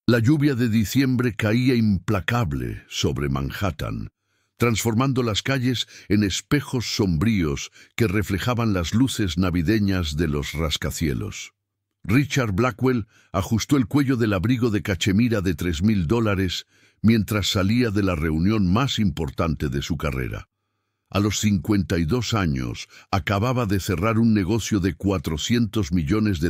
La lluvia de diciembre caía implacable sobre Manhattan, transformando las calles en espejos sombríos que reflejaban las luces navideñas de los rascacielos. Richard Blackwell ajustó el cuello del abrigo de cachemira de $3,000 mientras salía de la reunión más importante de su carrera. A los 52 años, acababa de cerrar un negocio de $400 millones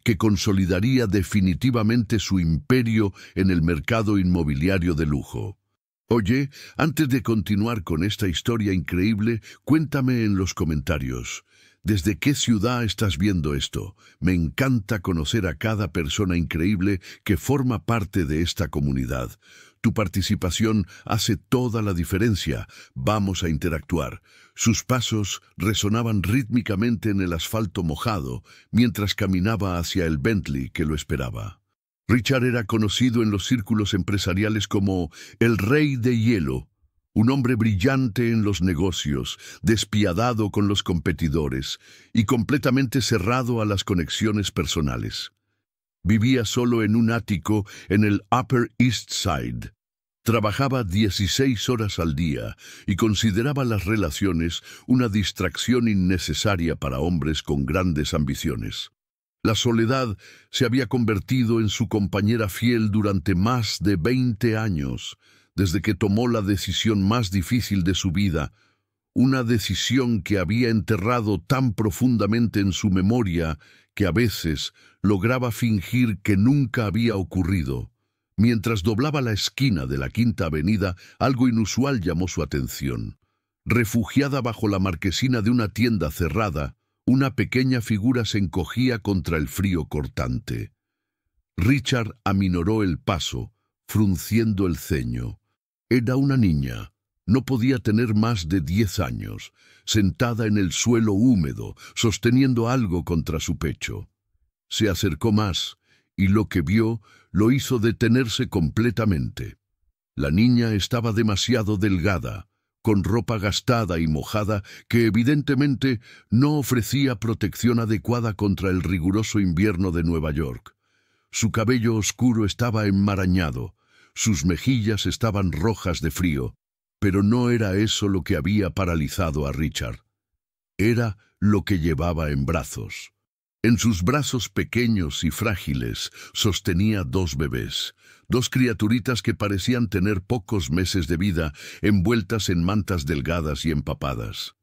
que consolidaría definitivamente su imperio en el mercado inmobiliario de lujo. Oye, antes de continuar con esta historia increíble, cuéntame en los comentarios. ¿Desde qué ciudad estás viendo esto? Me encanta conocer a cada persona increíble que forma parte de esta comunidad. Tu participación hace toda la diferencia. Vamos a interactuar. Sus pasos resonaban rítmicamente en el asfalto mojado mientras caminaba hacia el Bentley que lo esperaba. Richard era conocido en los círculos empresariales como el Rey de Hielo. Un hombre brillante en los negocios, despiadado con los competidores y completamente cerrado a las conexiones personales. Vivía solo en un ático en el Upper East Side. Trabajaba 16 horas al día y consideraba las relaciones una distracción innecesaria para hombres con grandes ambiciones. La soledad se había convertido en su compañera fiel durante más de 20 años, desde que tomó la decisión más difícil de su vida, una decisión que había enterrado tan profundamente en su memoria que a veces lograba fingir que nunca había ocurrido. Mientras doblaba la esquina de la Quinta Avenida, algo inusual llamó su atención. Refugiada bajo la marquesina de una tienda cerrada, una pequeña figura se encogía contra el frío cortante. Richard aminoró el paso, frunciendo el ceño. Era una niña. No podía tener más de 10 años, sentada en el suelo húmedo, sosteniendo algo contra su pecho. Se acercó más, y lo que vio lo hizo detenerse completamente. La niña estaba demasiado delgada, con ropa gastada y mojada que evidentemente no ofrecía protección adecuada contra el riguroso invierno de Nueva York. Su cabello oscuro estaba enmarañado, sus mejillas estaban rojas de frío, pero no era eso lo que había paralizado a Richard. Era lo que llevaba en brazos. En sus brazos pequeños y frágiles sostenía 2 bebés, 2 criaturitas que parecían tener pocos meses de vida, envueltas en mantas delgadas y empapadas.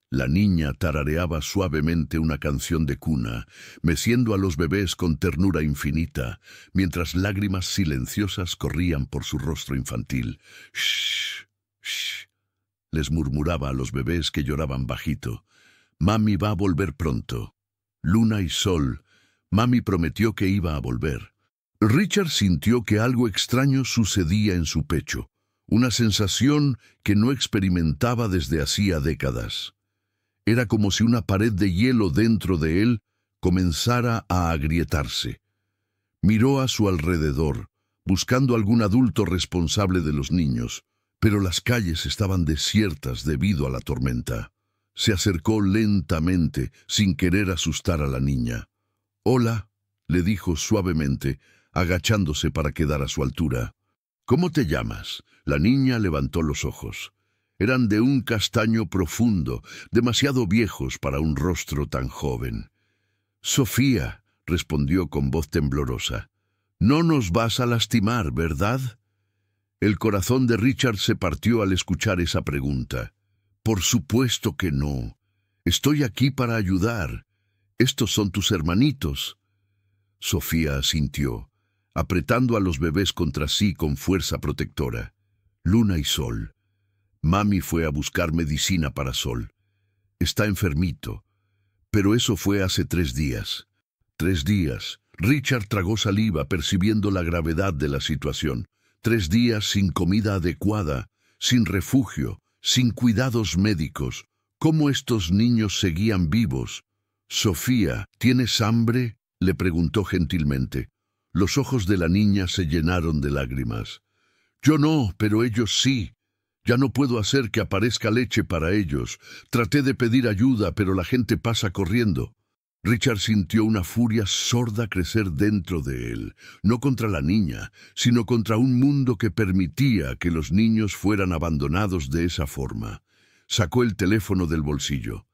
La niña tarareaba suavemente una canción de cuna, meciendo a los bebés con ternura infinita, mientras lágrimas silenciosas corrían por su rostro infantil. «Shh, shh», les murmuraba a los bebés que lloraban bajito. «Mami va a volver pronto. Luna y sol, mami prometió que iba a volver». Richard sintió que algo extraño sucedía en su pecho, una sensación que no experimentaba desde hacía décadas. Era como si una pared de hielo dentro de él comenzara a agrietarse. Miró a su alrededor, buscando algún adulto responsable de los niños, pero las calles estaban desiertas debido a la tormenta. Se acercó lentamente, sin querer asustar a la niña. «Hola», le dijo suavemente, agachándose para quedar a su altura. «¿Cómo te llamas?» La niña levantó los ojos. Eran de un castaño profundo, demasiado viejos para un rostro tan joven. «Sofía», respondió con voz temblorosa. «No nos vas a lastimar, ¿verdad?» El corazón de Richard se partió al escuchar esa pregunta. «Por supuesto que no. Estoy aquí para ayudar. Estos son tus hermanitos». Sofía asintió, apretando a los bebés contra sí con fuerza protectora. «Luna y Sol. Mami fue a buscar medicina para Sol. Está enfermito. Pero eso fue hace 3 días. 3 días». Richard tragó saliva percibiendo la gravedad de la situación. 3 días sin comida adecuada, sin refugio, sin cuidados médicos. ¿Cómo estos niños seguían vivos? «Sofía, ¿tienes hambre?», le preguntó gentilmente. Los ojos de la niña se llenaron de lágrimas. «Yo no, pero ellos sí. Ya no puedo hacer que aparezca leche para ellos. Traté de pedir ayuda, pero la gente pasa corriendo». Richard sintió una furia sorda crecer dentro de él, no contra la niña, sino contra un mundo que permitía que los niños fueran abandonados de esa forma. Sacó el teléfono del bolsillo.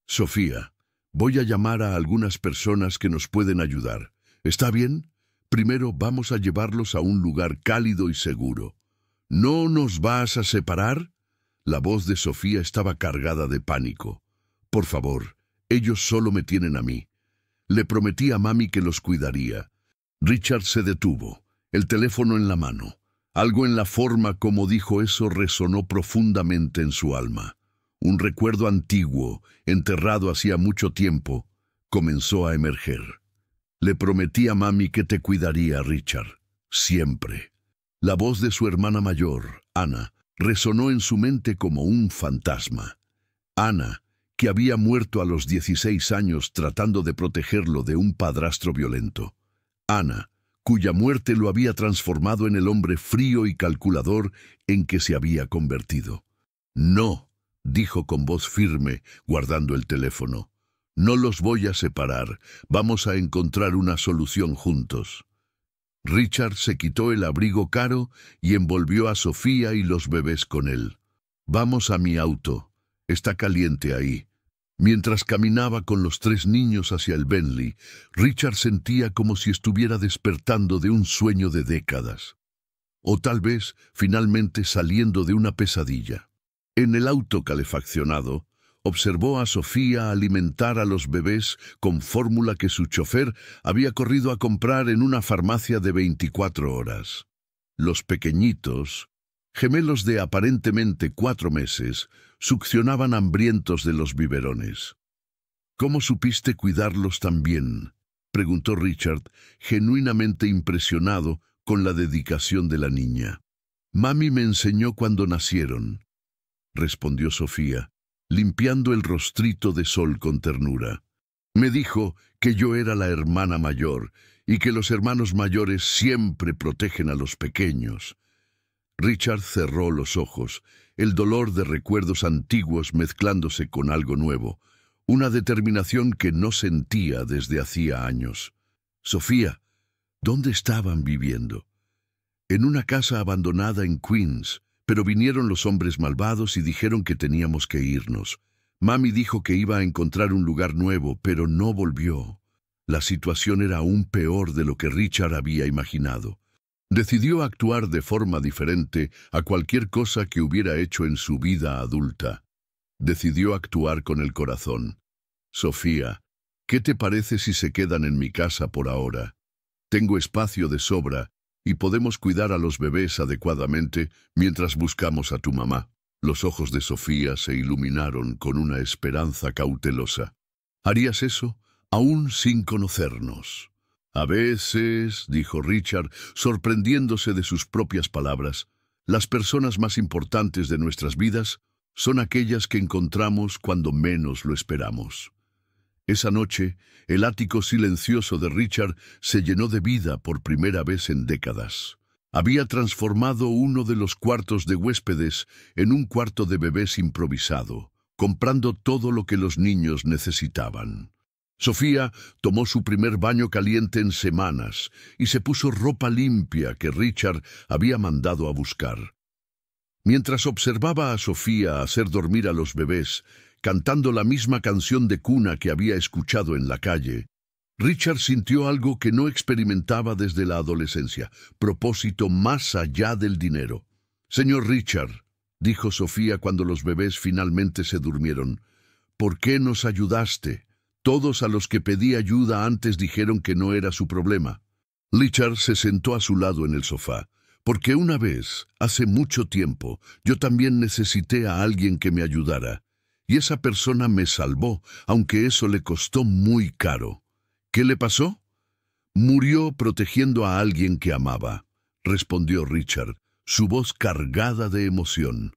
«Sofía, voy a llamar a algunas personas que nos pueden ayudar. ¿Está bien? Primero vamos a llevarlos a un lugar cálido y seguro». «¿No nos vas a separar?». La voz de Sofía estaba cargada de pánico. «Por favor, ellos solo me tienen a mí. Le prometí a mami que los cuidaría». Richard se detuvo, el teléfono en la mano. Algo en la forma como dijo eso resonó profundamente en su alma. Un recuerdo antiguo, enterrado hacía mucho tiempo, comenzó a emerger. «Le prometí a mami que te cuidaría, Richard. Siempre». La voz de su hermana mayor, Ana, resonó en su mente como un fantasma. Ana, que había muerto a los 16 años tratando de protegerlo de un padrastro violento. Ana, cuya muerte lo había transformado en el hombre frío y calculador en que se había convertido. «No», dijo con voz firme, guardando el teléfono. «No los voy a separar. Vamos a encontrar una solución juntos». Richard se quitó el abrigo caro y envolvió a Sofía y los bebés con él. «Vamos a mi auto. Está caliente ahí». Mientras caminaba con los 3 niños hacia el Bentley, Richard sentía como si estuviera despertando de un sueño de décadas. O tal vez, finalmente saliendo de una pesadilla. En el auto calefaccionado, observó a Sofía alimentar a los bebés con fórmula que su chofer había corrido a comprar en una farmacia de 24 horas. Los pequeñitos, gemelos de aparentemente 4 meses, succionaban hambrientos de los biberones. «¿Cómo supiste cuidarlos tan bien?», preguntó Richard, genuinamente impresionado con la dedicación de la niña. «Mami me enseñó cuando nacieron», respondió Sofía, limpiando el rostrito de sol con ternura. «Me dijo que yo era la hermana mayor y que los hermanos mayores siempre protegen a los pequeños». Richard cerró los ojos, el dolor de recuerdos antiguos mezclándose con algo nuevo, una determinación que no sentía desde hacía años. «Sofía, ¿dónde estaban viviendo?» «En una casa abandonada en Queens, pero vinieron los hombres malvados y dijeron que teníamos que irnos. Mami dijo que iba a encontrar un lugar nuevo, pero no volvió». La situación era aún peor de lo que Richard había imaginado. Decidió actuar de forma diferente a cualquier cosa que hubiera hecho en su vida adulta. Decidió actuar con el corazón. «Sofía, ¿qué te parece si se quedan en mi casa por ahora? Tengo espacio de sobra y podemos cuidar a los bebés adecuadamente mientras buscamos a tu mamá». Los ojos de Sofía se iluminaron con una esperanza cautelosa. «¿Harías eso, aún sin conocernos?» «A veces», dijo Richard, sorprendiéndose de sus propias palabras, «las personas más importantes de nuestras vidas son aquellas que encontramos cuando menos lo esperamos». Esa noche, el ático silencioso de Richard se llenó de vida por primera vez en décadas. Había transformado uno de los cuartos de huéspedes en un cuarto de bebés improvisado, comprando todo lo que los niños necesitaban. Sofía tomó su primer baño caliente en semanas y se puso ropa limpia que Richard había mandado a buscar. Mientras observaba a Sofía hacer dormir a los bebés, cantando la misma canción de cuna que había escuchado en la calle, Richard sintió algo que no experimentaba desde la adolescencia, propósito más allá del dinero. «Señor Richard», dijo Sofía cuando los bebés finalmente se durmieron, «¿por qué nos ayudaste? Todos a los que pedí ayuda antes dijeron que no era su problema». Richard se sentó a su lado en el sofá. «Porque una vez, hace mucho tiempo, yo también necesité a alguien que me ayudara. Y esa persona me salvó, aunque eso le costó muy caro». «¿Qué le pasó?» «Murió protegiendo a alguien que amaba», respondió Richard, su voz cargada de emoción.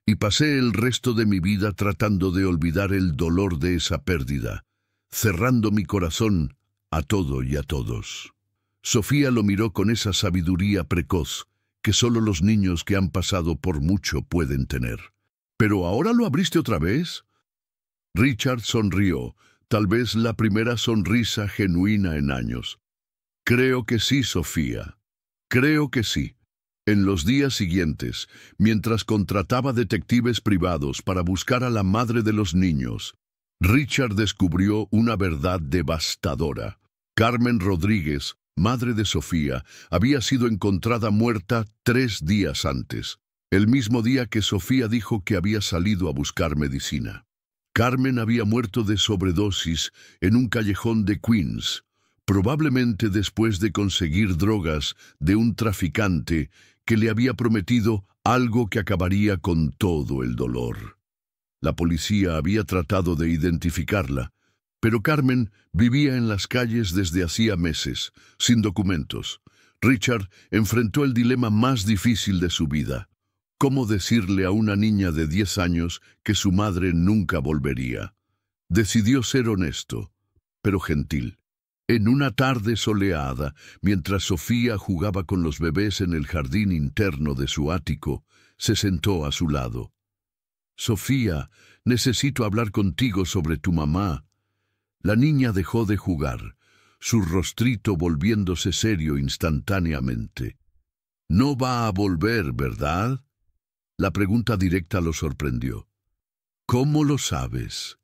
«Y pasé el resto de mi vida tratando de olvidar el dolor de esa pérdida, cerrando mi corazón a todo y a todos». Sofía lo miró con esa sabiduría precoz que solo los niños que han pasado por mucho pueden tener. «¿Pero ahora lo abriste otra vez?» Richard sonrió, tal vez la primera sonrisa genuina en años. Creo que sí, Sofía. Creo que sí. En los días siguientes, mientras contrataba detectives privados para buscar a la madre de los niños, Richard descubrió una verdad devastadora. Carmen Rodríguez, madre de Sofía, había sido encontrada muerta 3 días antes, el mismo día que Sofía dijo que había salido a buscar medicina. Carmen había muerto de sobredosis en un callejón de Queens, probablemente después de conseguir drogas de un traficante que le había prometido algo que acabaría con todo el dolor. La policía había tratado de identificarla, pero Carmen vivía en las calles desde hacía meses, sin documentos. Richard enfrentó el dilema más difícil de su vida: ¿cómo decirle a una niña de 10 años que su madre nunca volvería? Decidió ser honesto, pero gentil. En una tarde soleada, mientras Sofía jugaba con los bebés en el jardín interno de su ático, se sentó a su lado. «Sofía, necesito hablar contigo sobre tu mamá». La niña dejó de jugar, su rostrito volviéndose serio instantáneamente. «No va a volver, ¿verdad?». La pregunta directa lo sorprendió. «¿Cómo lo sabes?».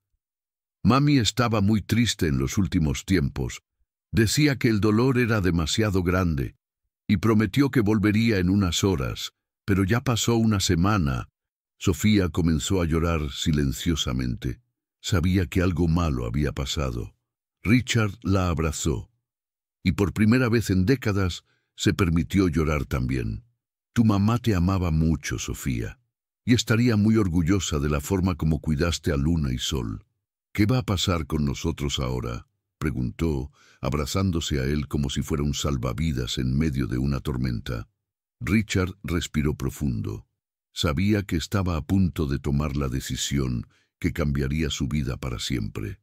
Mami estaba muy triste en los últimos tiempos. Decía que el dolor era demasiado grande y prometió que volvería en unas horas, pero ya pasó una semana. Sofía comenzó a llorar silenciosamente. Sabía que algo malo había pasado. Richard la abrazó y por primera vez en décadas se permitió llorar también. «Tu mamá te amaba mucho, Sofía, y estaría muy orgullosa de la forma como cuidaste a Luna y Sol». «¿Qué va a pasar con nosotros ahora?», preguntó, abrazándose a él como si fuera un salvavidas en medio de una tormenta. Richard respiró profundo. Sabía que estaba a punto de tomar la decisión que cambiaría su vida para siempre.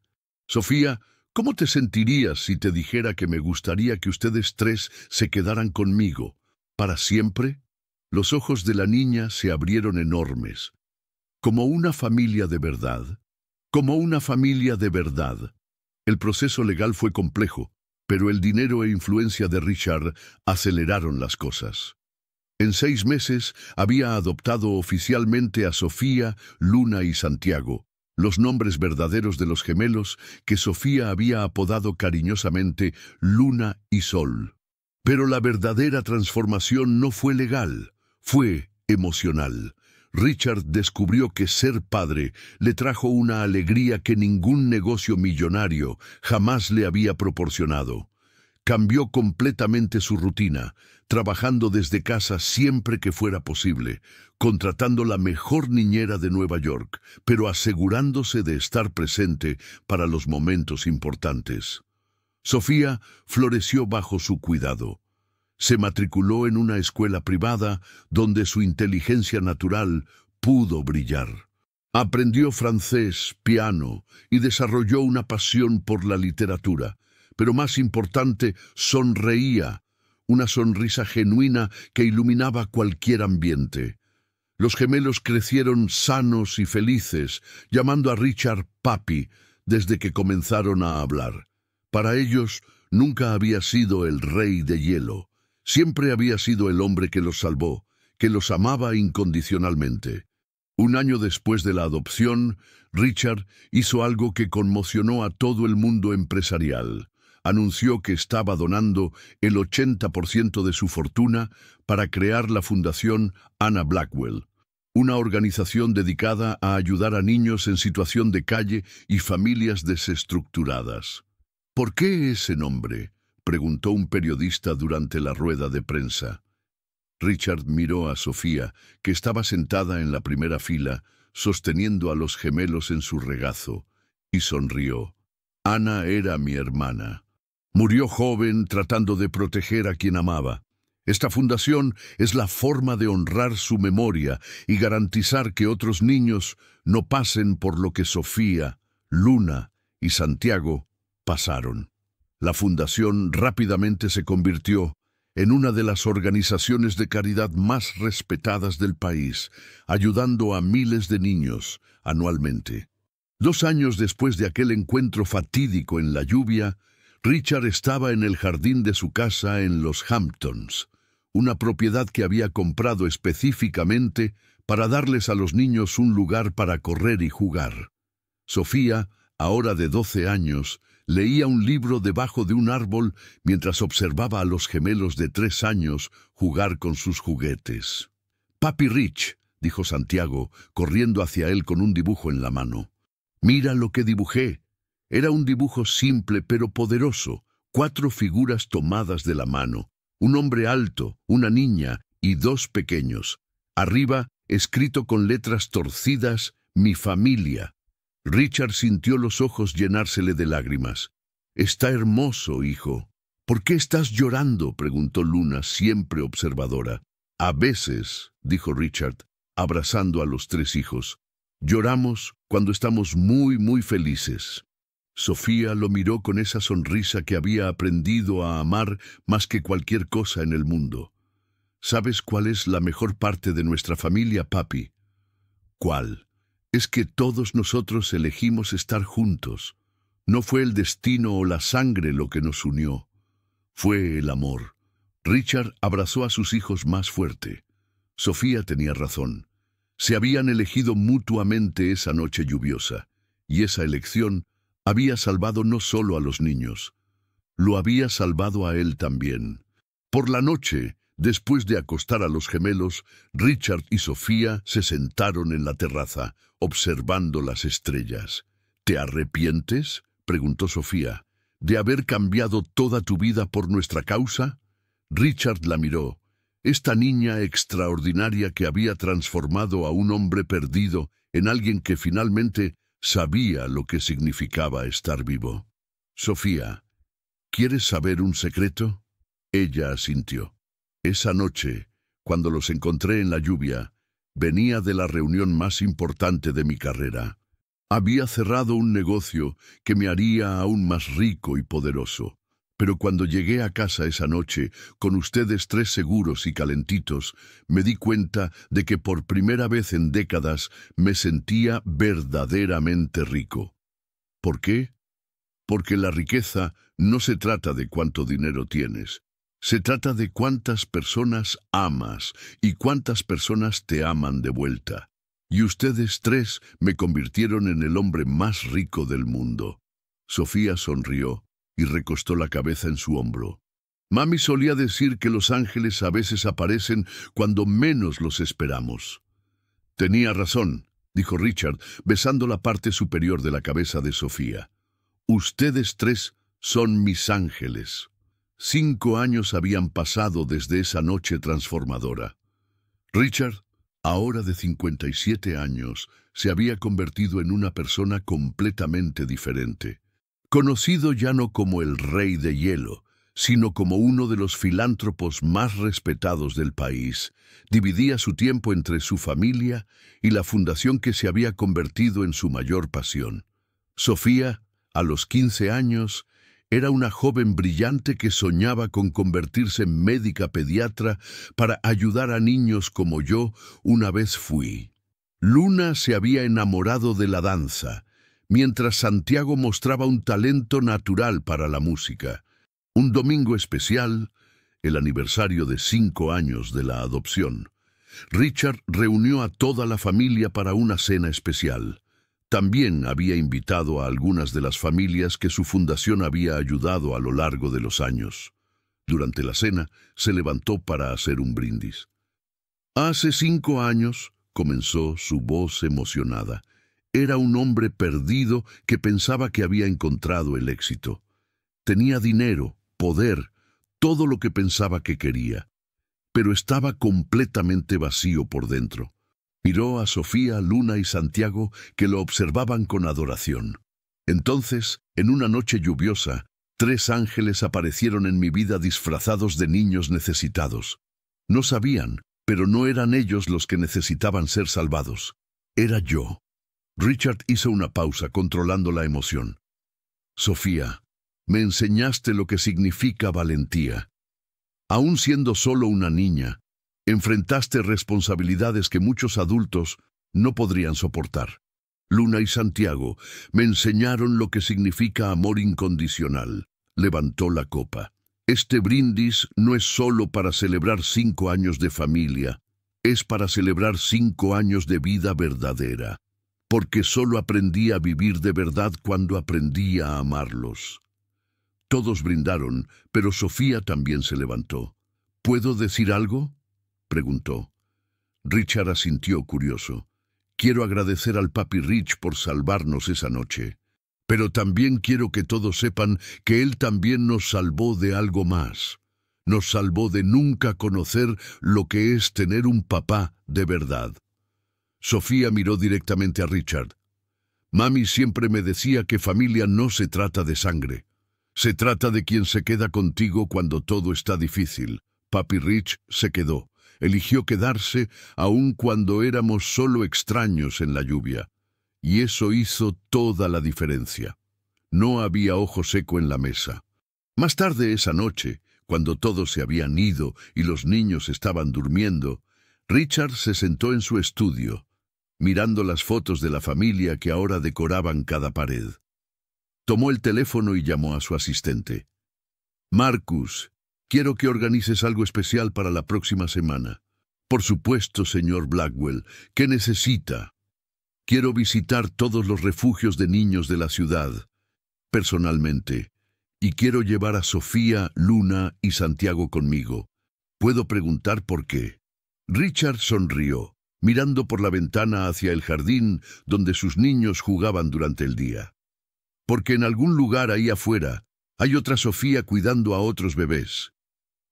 «Sofía, ¿cómo te sentirías si te dijera que me gustaría que ustedes 3 se quedaran conmigo? ¿Para siempre?». Los ojos de la niña se abrieron enormes. «Como una familia de verdad». «Como una familia de verdad». El proceso legal fue complejo, pero el dinero e influencia de Richard aceleraron las cosas. En 6 meses había adoptado oficialmente a Sofía, Luna y Santiago, los nombres verdaderos de los gemelos que Sofía había apodado cariñosamente Luna y Sol. Pero la verdadera transformación no fue legal, fue emocional. Richard descubrió que ser padre le trajo una alegría que ningún negocio millonario jamás le había proporcionado. Cambió completamente su rutina, trabajando desde casa siempre que fuera posible, contratando la mejor niñera de Nueva York, pero asegurándose de estar presente para los momentos importantes. Sofía floreció bajo su cuidado. Se matriculó en una escuela privada donde su inteligencia natural pudo brillar. Aprendió francés, piano y desarrolló una pasión por la literatura. Pero más importante, sonreía, una sonrisa genuina que iluminaba cualquier ambiente. Los gemelos crecieron sanos y felices, llamando a Richard papi desde que comenzaron a hablar. Para ellos nunca había sido el rey de hielo. Siempre había sido el hombre que los salvó, que los amaba incondicionalmente. Un año después de la adopción, Richard hizo algo que conmocionó a todo el mundo empresarial. Anunció que estaba donando el 80% de su fortuna para crear la Fundación Anna Blackwell, una organización dedicada a ayudar a niños en situación de calle y familias desestructuradas. «¿Por qué ese nombre?», preguntó un periodista durante la rueda de prensa. Richard miró a Sofía, que estaba sentada en la primera fila, sosteniendo a los gemelos en su regazo, y sonrió. «Ana era mi hermana. Murió joven tratando de proteger a quien amaba. Esta fundación es la forma de honrar su memoria y garantizar que otros niños no pasen por lo que Sofía, Luna y Santiago pasaron». La fundación rápidamente se convirtió en una de las organizaciones de caridad más respetadas del país, ayudando a miles de niños anualmente. 2 años después de aquel encuentro fatídico en la lluvia, Richard estaba en el jardín de su casa en los Hamptons, una propiedad que había comprado específicamente para darles a los niños un lugar para correr y jugar. Sofía, ahora de 12 años, leía un libro debajo de un árbol mientras observaba a los gemelos de 3 años jugar con sus juguetes. «Papi Rich», dijo Santiago, corriendo hacia él con un dibujo en la mano. «Mira lo que dibujé». Era un dibujo simple pero poderoso, 4 figuras tomadas de la mano, un hombre alto, una niña y 2 pequeños. Arriba, escrito con letras torcidas, «Mi familia». Richard sintió los ojos llenársele de lágrimas. «Está hermoso, hijo». «¿Por qué estás llorando?», preguntó Luna, siempre observadora. «A veces», dijo Richard, abrazando a los 3 hijos, «lloramos cuando estamos muy felices». Sofía lo miró con esa sonrisa que había aprendido a amar más que cualquier cosa en el mundo. «¿Sabes cuál es la mejor parte de nuestra familia, papi?» «¿Cuál?» «Es que todos nosotros elegimos estar juntos. No fue el destino o la sangre lo que nos unió. Fue el amor». Richard abrazó a sus hijos más fuerte. Sofía tenía razón. Se habían elegido mutuamente esa noche lluviosa, y esa elección había salvado no solo a los niños, lo había salvado a él también. Por la noche, después de acostar a los gemelos, Richard y Sofía se sentaron en la terraza, observando las estrellas. «¿Te arrepientes?», preguntó Sofía, «de haber cambiado toda tu vida por nuestra causa». Richard la miró. Esta niña extraordinaria que había transformado a un hombre perdido en alguien que finalmente sabía lo que significaba estar vivo. «Sofía, ¿quieres saber un secreto?». Ella asintió. «Esa noche, cuando los encontré en la lluvia, venía de la reunión más importante de mi carrera. Había cerrado un negocio que me haría aún más rico y poderoso. Pero cuando llegué a casa esa noche, con ustedes 3 seguros y calentitos, me di cuenta de que por primera vez en décadas me sentía verdaderamente rico. ¿Por qué? Porque la riqueza no se trata de cuánto dinero tienes. Se trata de cuántas personas amas y cuántas personas te aman de vuelta. Y ustedes 3 me convirtieron en el hombre más rico del mundo». Sofía sonrió y recostó la cabeza en su hombro. «Mami solía decir que los ángeles a veces aparecen cuando menos los esperamos». «Tenía razón», dijo Richard, besando la parte superior de la cabeza de Sofía. «Ustedes 3 son mis ángeles». 5 años habían pasado desde esa noche transformadora. Richard, ahora de 57 años, se había convertido en una persona completamente diferente. Conocido ya no como el Rey de Hielo, sino como uno de los filántropos más respetados del país, dividía su tiempo entre su familia y la fundación que se había convertido en su mayor pasión. Sofía, a los 15 años, era una joven brillante que soñaba con convertirse en médica pediatra para ayudar a niños como yo una vez fui. Luna se había enamorado de la danza, mientras Santiago mostraba un talento natural para la música. Un domingo especial, el aniversario de 5 años de la adopción, Richard reunió a toda la familia para una cena especial. También había invitado a algunas de las familias que su fundación había ayudado a lo largo de los años. Durante la cena, se levantó para hacer un brindis. «Hace 5 años», comenzó su voz emocionada, «era un hombre perdido que pensaba que había encontrado el éxito. Tenía dinero, poder, todo lo que pensaba que quería, pero estaba completamente vacío por dentro». Miró a Sofía, Luna y Santiago, que lo observaban con adoración. Entonces, en una noche lluviosa, 3 ángeles aparecieron en mi vida disfrazados de niños necesitados. No sabían, pero no eran ellos los que necesitaban ser salvados. Era yo. Richard hizo una pausa, controlando la emoción. «Sofía, me enseñaste lo que significa valentía. Aún siendo solo una niña, enfrentaste responsabilidades que muchos adultos no podrían soportar. Luna y Santiago me enseñaron lo que significa amor incondicional. Levantó la copa. Este brindis no es solo para celebrar 5 años de familia, es para celebrar 5 años de vida verdadera, porque solo aprendí a vivir de verdad cuando aprendí a amarlos. Todos brindaron, pero Sofía también se levantó. ¿Puedo decir algo?, preguntó. Richard asintió curioso. Quiero agradecer al papi Rich por salvarnos esa noche, pero también quiero que todos sepan que él también nos salvó de algo más. Nos salvó de nunca conocer lo que es tener un papá de verdad. Sofía miró directamente a Richard. Mami siempre me decía que familia no se trata de sangre. Se trata de quien se queda contigo cuando todo está difícil. Papi Rich se quedó. Eligió quedarse aun cuando éramos solo extraños en la lluvia. Y eso hizo toda la diferencia. No había ojo seco en la mesa. Más tarde esa noche, cuando todos se habían ido y los niños estaban durmiendo, Richard se sentó en su estudio, mirando las fotos de la familia que ahora decoraban cada pared. Tomó el teléfono y llamó a su asistente. Marcus, quiero que organices algo especial para la próxima semana. Por supuesto, señor Blackwell. ¿Qué necesita? Quiero visitar todos los refugios de niños de la ciudad, personalmente, y quiero llevar a Sofía, Luna y Santiago conmigo. ¿Puedo preguntar por qué? Richard sonrió, mirando por la ventana hacia el jardín donde sus niños jugaban durante el día. Porque en algún lugar ahí afuera hay otra Sofía cuidando a otros bebés.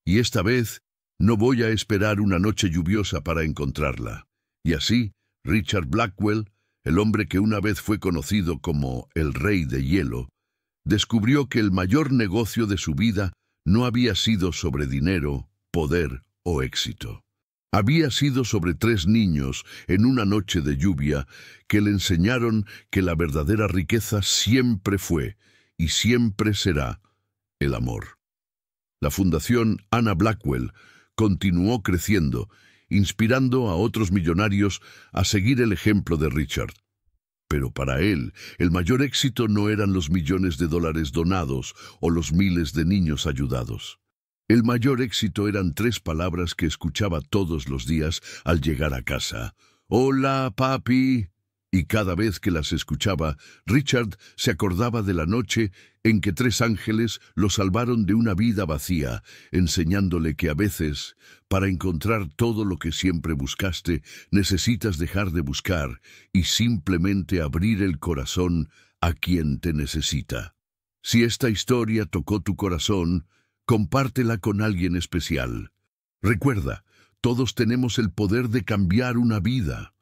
Y esta vez no voy a esperar una noche lluviosa para encontrarla. Y así, Richard Blackwell, el hombre que una vez fue conocido como el Rey de Hielo, descubrió que el mayor negocio de su vida no había sido sobre dinero, poder o éxito. Había sido sobre 3 niños en una noche de lluvia que le enseñaron que la verdadera riqueza siempre fue y siempre será el amor. La Fundación Anna Blackwell continuó creciendo, inspirando a otros millonarios a seguir el ejemplo de Richard. Pero para él, el mayor éxito no eran los millones de dólares donados o los miles de niños ayudados. El mayor éxito eran 3 palabras que escuchaba todos los días al llegar a casa. «Hola, papi». Y cada vez que las escuchaba, Richard se acordaba de la noche en que 3 ángeles lo salvaron de una vida vacía, enseñándole que a veces, para encontrar todo lo que siempre buscaste, necesitas dejar de buscar y simplemente abrir el corazón a quien te necesita. Si esta historia tocó tu corazón, compártela con alguien especial. Recuerda, todos tenemos el poder de cambiar una vida.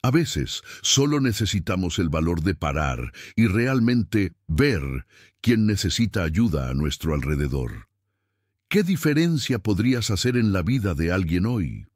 A veces solo necesitamos el valor de parar y realmente ver quién necesita ayuda a nuestro alrededor. ¿Qué diferencia podrías hacer en la vida de alguien hoy?